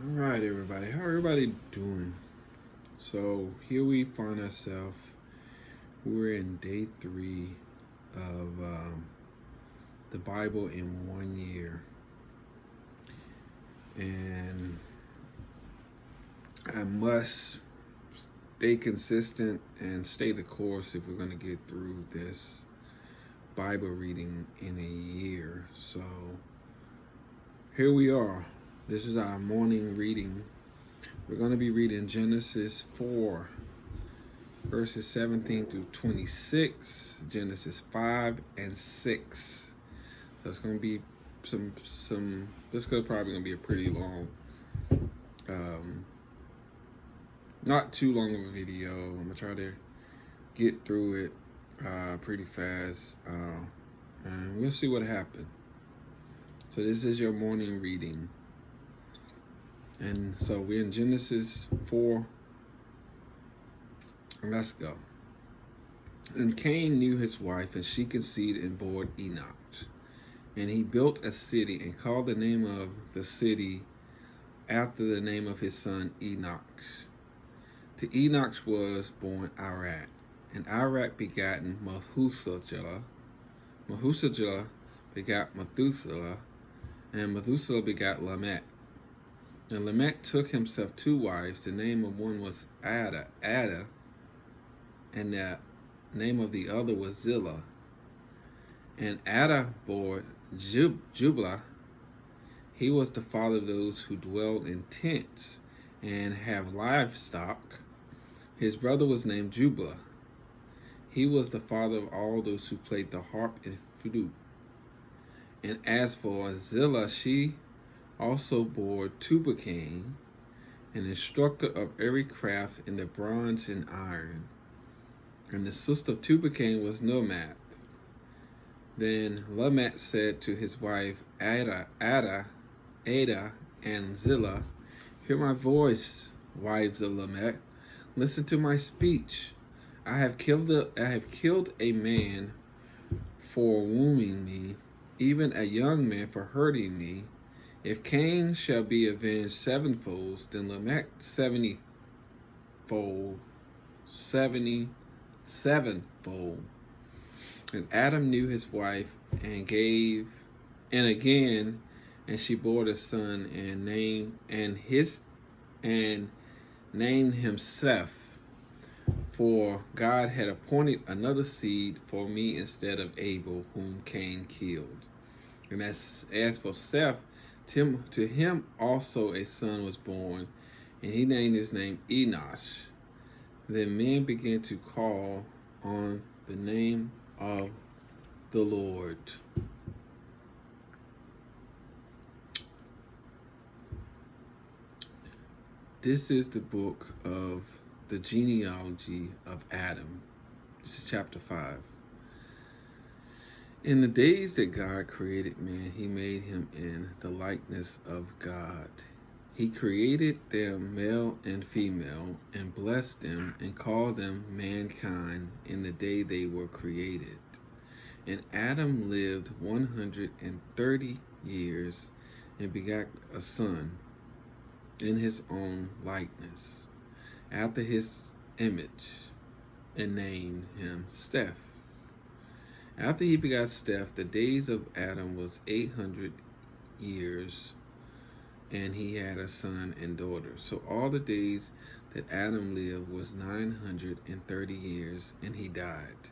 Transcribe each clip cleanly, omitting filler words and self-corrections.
All right, everybody. How everybody doing? So here we find ourselves. We're in day 3 of the Bible in 1 year, and I must stay consistent and stay the course if we're going to get through this Bible reading in a year. So here we are. This is our morning reading. We're going to be reading Genesis 4, verses 17 through 26, Genesis 5 and 6. So it's going to be this is probably going to be a pretty long, not too long of a video. I'm going to try to get through it pretty fast, and we'll see what happens. So this is your morning reading. And so we're in Genesis 4. Let's go. And Cain knew his wife, and she conceived and bore Enoch. And he built a city and called the name of the city after the name of his son Enoch. To Enoch was born Irad, and Irad begotten Methuselah. Methuselah begot Methuselah, and Methuselah begot Lamech. And Lamech took himself 2 wives. The name of one was Ada, and the name of the other was Zillah. And Ada bore Jubal. He was the father of those who dwelled in tents and have livestock. His brother was named Jubal. He was the father of all those who played the harp and flute. And as for Zillah, she also bore Tubal-Cain, an instructor of every craft in the bronze and iron. And the sister of Tubal-Cain was Nomath. Then Lamech said to his wife Ada, and Zillah, "Hear my voice, wives of Lamech. Listen to my speech. I have killed a man for wounding me, even a young man for hurting me. If Cain shall be avenged 7-fold, then Lamech 77-fold. And Adam knew his wife and she bore a son and named him Seth, for God had appointed another seed for me instead of Abel, whom Cain killed. And as for Seth, to him also a son was born, and he named his name Enosh. Then men began to call on the name of the Lord." This is the book of the genealogy of Adam. This is chapter 5. In the days that God created man, he made him in the likeness of God. He created them male and female, and blessed them, and called them mankind in the day they were created. And Adam lived 130 years, and begat a son in his own likeness, after his image, and named him Seth. After he begot Seth, the days of Adam was 800 years, and he had a son and daughter. So all the days that Adam lived was 930 years, and he died.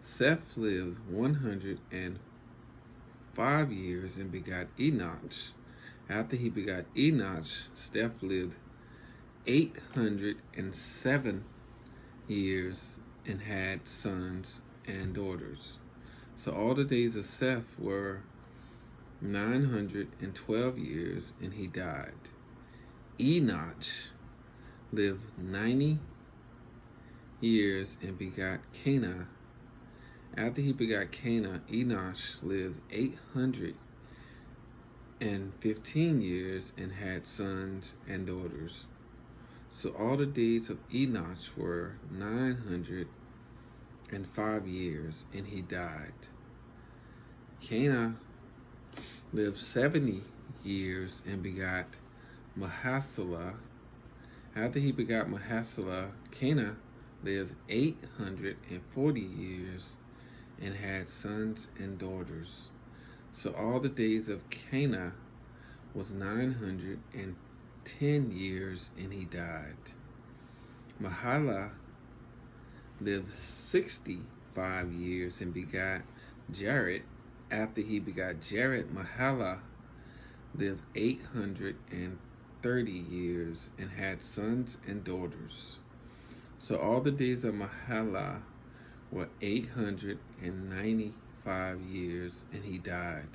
Seth lived 105 years and begot Enoch. After he begot Enoch, Seth lived 807 years and had sons and daughters. So all the days of Seth were 912 years, and he died. Enoch lived 90 years and begot Cana. After he begot Cana, Enoch lived 815 years and had sons and daughters. So all the days of Enoch were 905 years, and he died. Cana lived 70 years and begot Mahathalah. After he begot Mahathalah, Cana lived 840 years and had sons and daughters. So all the days of Cana was 910 years, and he died. Mahalalel lived 65 years and begot Jared. After he begot Jared, Mahalalel lived 830 years and had sons and daughters. So all the days of Mahalalel were 895 years, and he died.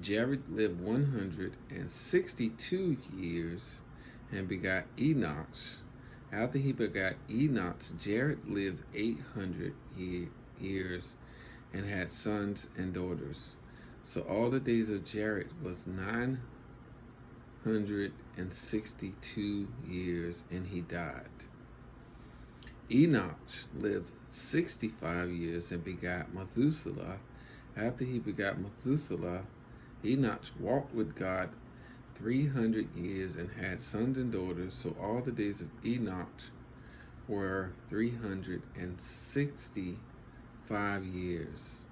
Jared lived 162 years and begot Enoch. After he begot Enoch, Jared lived 800 years and had sons and daughters. So all the days of Jared was 962 years, and he died. Enoch lived 65 years and begot Methuselah. After he begot Methuselah, Enoch walked with God 300 years and had sons and daughters. So all the days of Enoch were 365 years.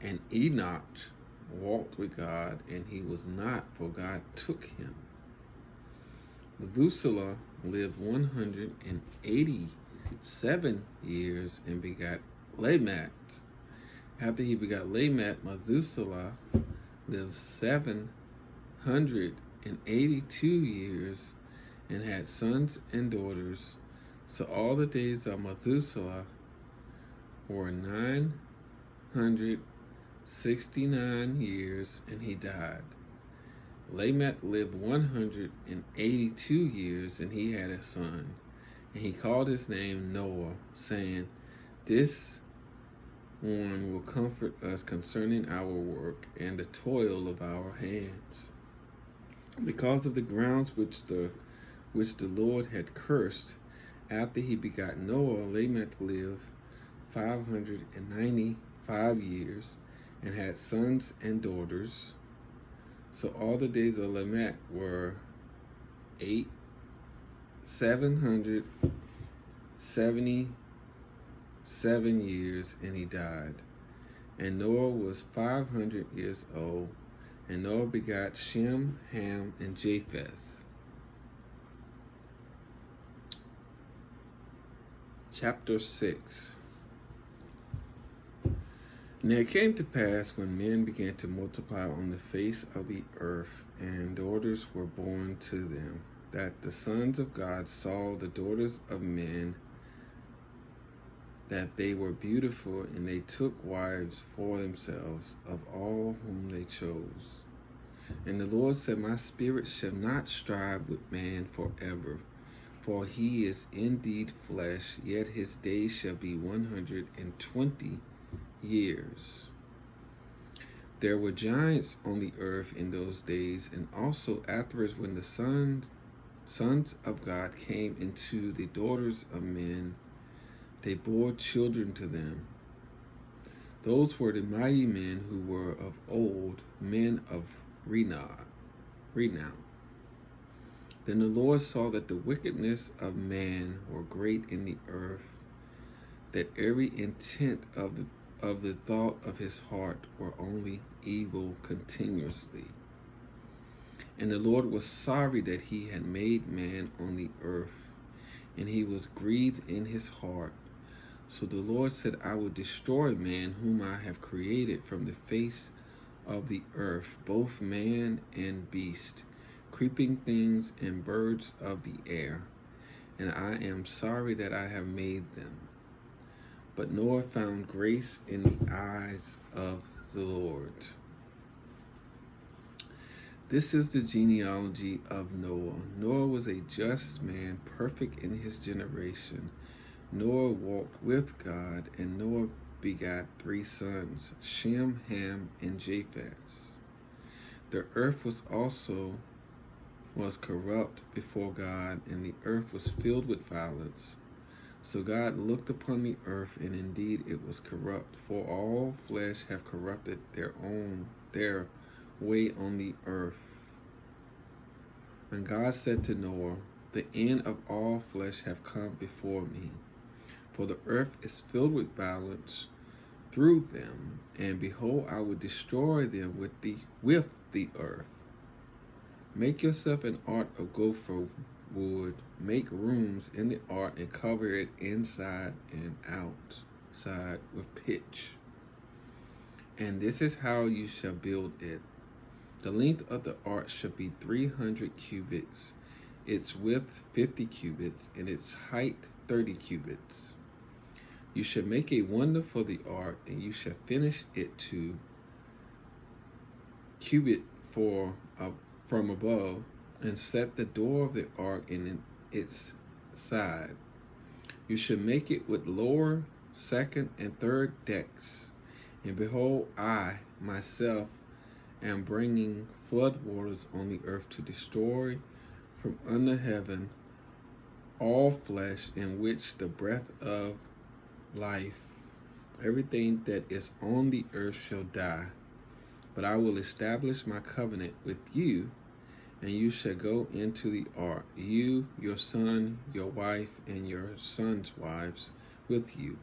And Enoch walked with God, and he was not, for God took him. Methuselah lived 187 years and begot Lamech. After he begot Lamech, Methuselah lived 782 years and had sons and daughters. So all the days of Methuselah were 969 years, and he died. Lamech lived 182 years, and he had a son, and he called his name Noah, saying, "This one will comfort us concerning our work and the toil of our hands." Because of the grounds which the Lord had cursed, after he begot Noah, Lamech lived 595 years and had sons and daughters. So all the days of Lamech were 777 years, and he died. And Noah was 500 years old, and Noah begot Shem, Ham, and Japheth. Chapter 6. Now it came to pass, when men began to multiply on the face of the earth, and daughters were born to them, that the sons of God saw the daughters of men, that they were beautiful, and they took wives for themselves of all whom they chose. And the Lord said, "My spirit shall not strive with man forever, for he is indeed flesh, yet his days shall be 120 years. There were giants on the earth in those days, and also afterwards, when the sons of God came into the daughters of men, they bore children to them. Those were the mighty men who were of old, men of renown. Then the Lord saw that the wickedness of man were great in the earth, that every intent of the thought of his heart were only evil continuously. And the Lord was sorry that he had made man on the earth, and he was grieved in his heart. So the Lord said, I will destroy man whom I have created from the face of the earth, both man and beast, creeping things and birds of the air. And I am sorry that I have made them. But Noah found grace in the eyes of the Lord. This is the genealogy of Noah. Noah was a just man, perfect in his generation. Noah walked with God, and Noah begot 3 sons, Shem, Ham, and Japheth. The earth was corrupt before God, and the earth was filled with violence. So God looked upon the earth, and indeed it was corrupt, for all flesh have corrupted their way on the earth. And God said to Noah, the end of all flesh have come before me, for the earth is filled with violence through them, and behold, I will destroy them with the earth. Make yourself an ark of gopher wood, make rooms in the ark, and cover it inside and outside with pitch. And this is how you shall build it. The length of the ark shall be 300 cubits, its width 50 cubits, and its height 30 cubits. You shall make a window for the ark, and you shall finish it to cubit from above, and set the door of the ark in its side. You shall make it with lower, second, and third decks. And behold, I myself am bringing flood waters on the earth to destroy from under heaven all flesh, in which the breath of life, everything that is on the earth shall die. But I will establish my covenant with you, and you shall go into the ark, you, your son, your wife, and your sons' wives with you.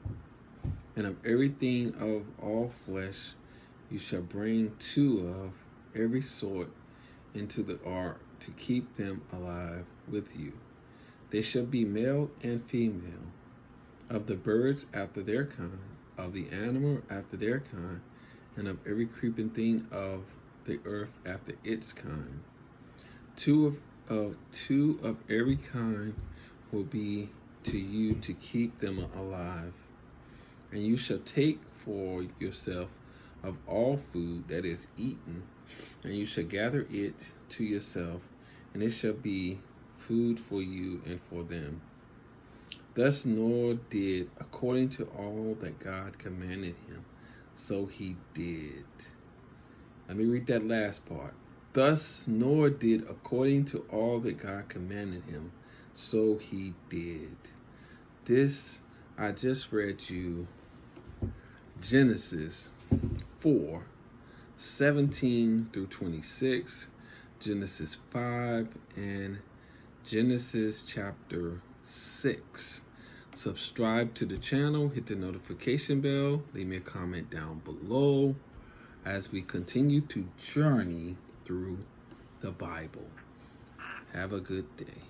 And of everything of all flesh you shall bring 2 of every sort into the ark, to keep them alive with you. They shall be male and female, of the birds after their kind, of the animal after their kind, and of every creeping thing of the earth after its kind. 2 of every kind will be to you, to keep them alive. And you shall take for yourself of all food that is eaten, and you shall gather it to yourself, and it shall be food for you and for them. Thus Noah did according to all that God commanded him, so he did. Let me read that last part. Thus Noah did according to all that God commanded him, so he did. This, I just read you Genesis 4:17 through 26, Genesis 5, and Genesis chapter 6. Subscribe to the channel, hit the notification bell, leave me a comment down below as we continue to journey through the Bible. Have a good day.